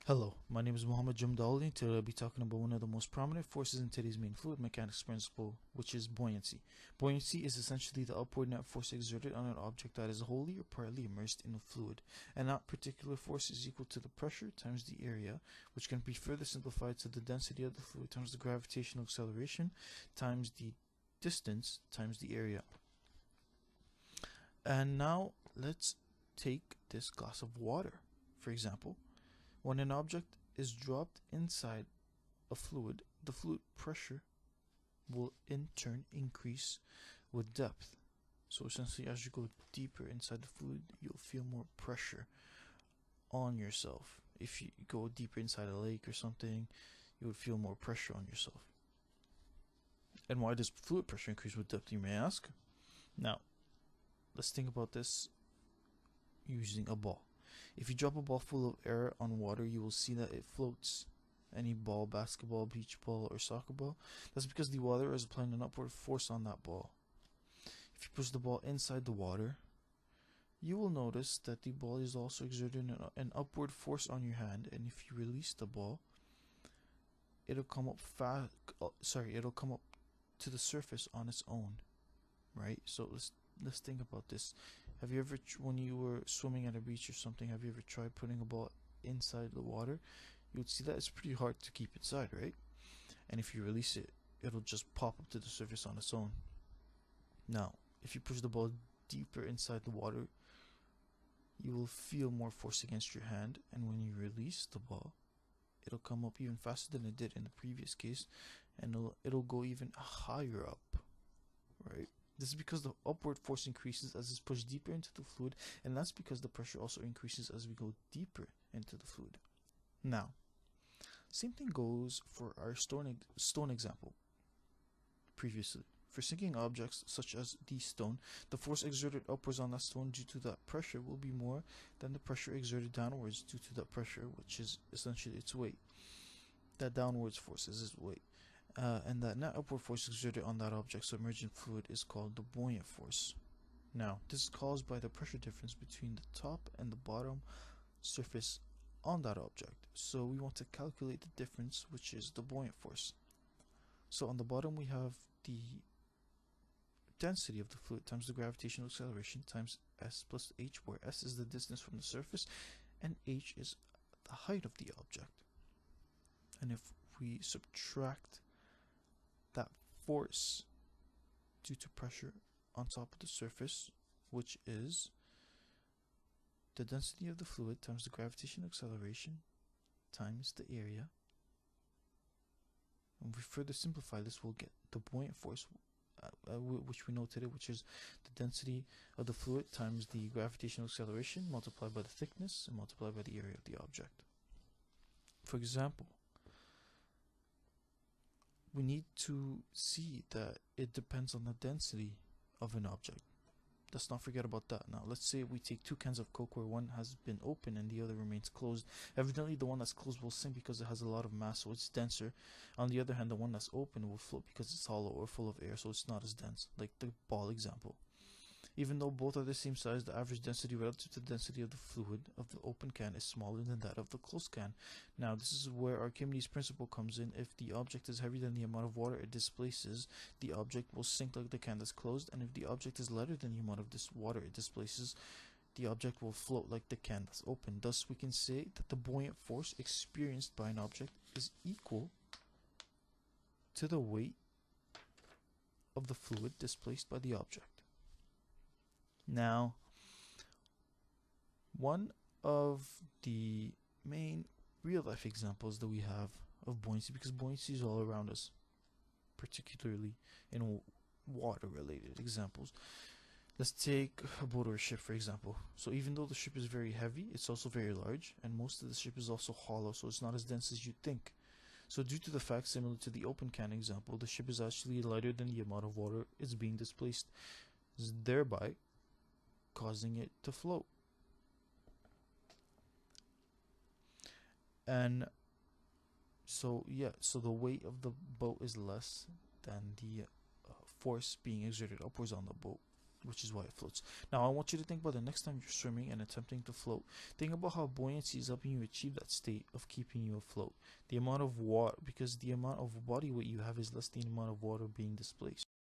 Hello, my name is Jaumdally, and today I'll be talking about one of the most prominent forces in today's main fluid mechanics principle, which is buoyancy. Buoyancy is essentially the upward net force exerted on an object that is wholly or partly immersed in a fluid, and that particular force is equal to the pressure times the area, which can be further simplified to the density of the fluid times the gravitational acceleration times the distance times the area. And now let's take this glass of water, for example. When an object is dropped inside a fluid, the fluid pressure will in turn increase with depth. So essentially, as you go deeper inside the fluid, you'll feel more pressure on yourself. If you go deeper inside a lake or something, you would feel more pressure on yourself. And why does fluid pressure increase with depth, you may ask? Now, let's think about this using a ball. If you drop a ball full of air on water, you will see that it floats. Any ball, basketball, beach ball, or soccer ball, that's because the water is applying an upward force on that ball. If you push the ball inside the water, you will notice that the ball is also exerting an upward force on your hand, and if you release the ball, it'll come up it'll come up to the surface on its own, right? So let's think about this. Have you ever, when you were swimming at a beach or something, have you ever tried putting a ball inside the water? You would see that it's pretty hard to keep inside, right? And if you release it, it'll just pop up to the surface on its own. Now, if you push the ball deeper inside the water, you will feel more force against your hand, and when you release the ball, it'll come up even faster than it did in the previous case, and it'll go even higher up, right? This is because the upward force increases as it's pushed deeper into the fluid, and that's because the pressure also increases as we go deeper into the fluid. Now, same thing goes for our stone example previously. For sinking objects such as the stone, the force exerted upwards on that stone due to that pressure will be more than the pressure exerted downwards due to that pressure, which is essentially its weight. That downwards force is its weight. And that net upward force exerted on that object submerged in fluid is called the buoyant force. Now, this is caused by the pressure difference between the top and the bottom surface on that object. So we want to calculate the difference, which is the buoyant force. So on the bottom we have the density of the fluid times the gravitational acceleration times s plus h, where s is the distance from the surface and h is the height of the object. And if we subtract that force due to pressure on top of the surface, which is the density of the fluid times the gravitational acceleration times the area, and we further simplify this, we'll get the buoyant force, which we know today, which is the density of the fluid times the gravitational acceleration multiplied by the thickness and multiplied by the area of the object. For example, we need to see that it depends on the density of an object. Let's not forget about that. Now, let's say we take two cans of Coke where one has been open and the other remains closed. Evidently, the one that's closed will sink because it has a lot of mass, so it's denser. On the other hand, the one that's open will float because it's hollow or full of air, so it's not as dense, like the ball example. Even though both are the same size, the average density relative to the density of the fluid of the open can is smaller than that of the closed can. Now, this is where Archimedes' principle comes in. If the object is heavier than the amount of water it displaces, the object will sink like the can that's closed, and if the object is lighter than the amount of this water it displaces, the object will float like the can that's open. Thus, we can say that the buoyant force experienced by an object is equal to the weight of the fluid displaced by the object. Now, one of the main real-life examples that we have of buoyancy, because buoyancy is all around us, particularly in water-related examples. Let's take a boat or a ship, for example. So even though the ship is very heavy, it's also very large, and most of the ship is also hollow, so it's not as dense as you'd think. So due to the fact, similar to the open can example, the ship is actually lighter than the amount of water it's being displaced, thereby causing it to float. And so the weight of the boat is less than the force being exerted upwards on the boat. which is why it floats. Now, I want you to think about the next time you're swimming and attempting to float. Think about how buoyancy is helping you achieve that state of keeping you afloat. The amount of water, because the amount of body weight you have is less than the amount of water being displaced.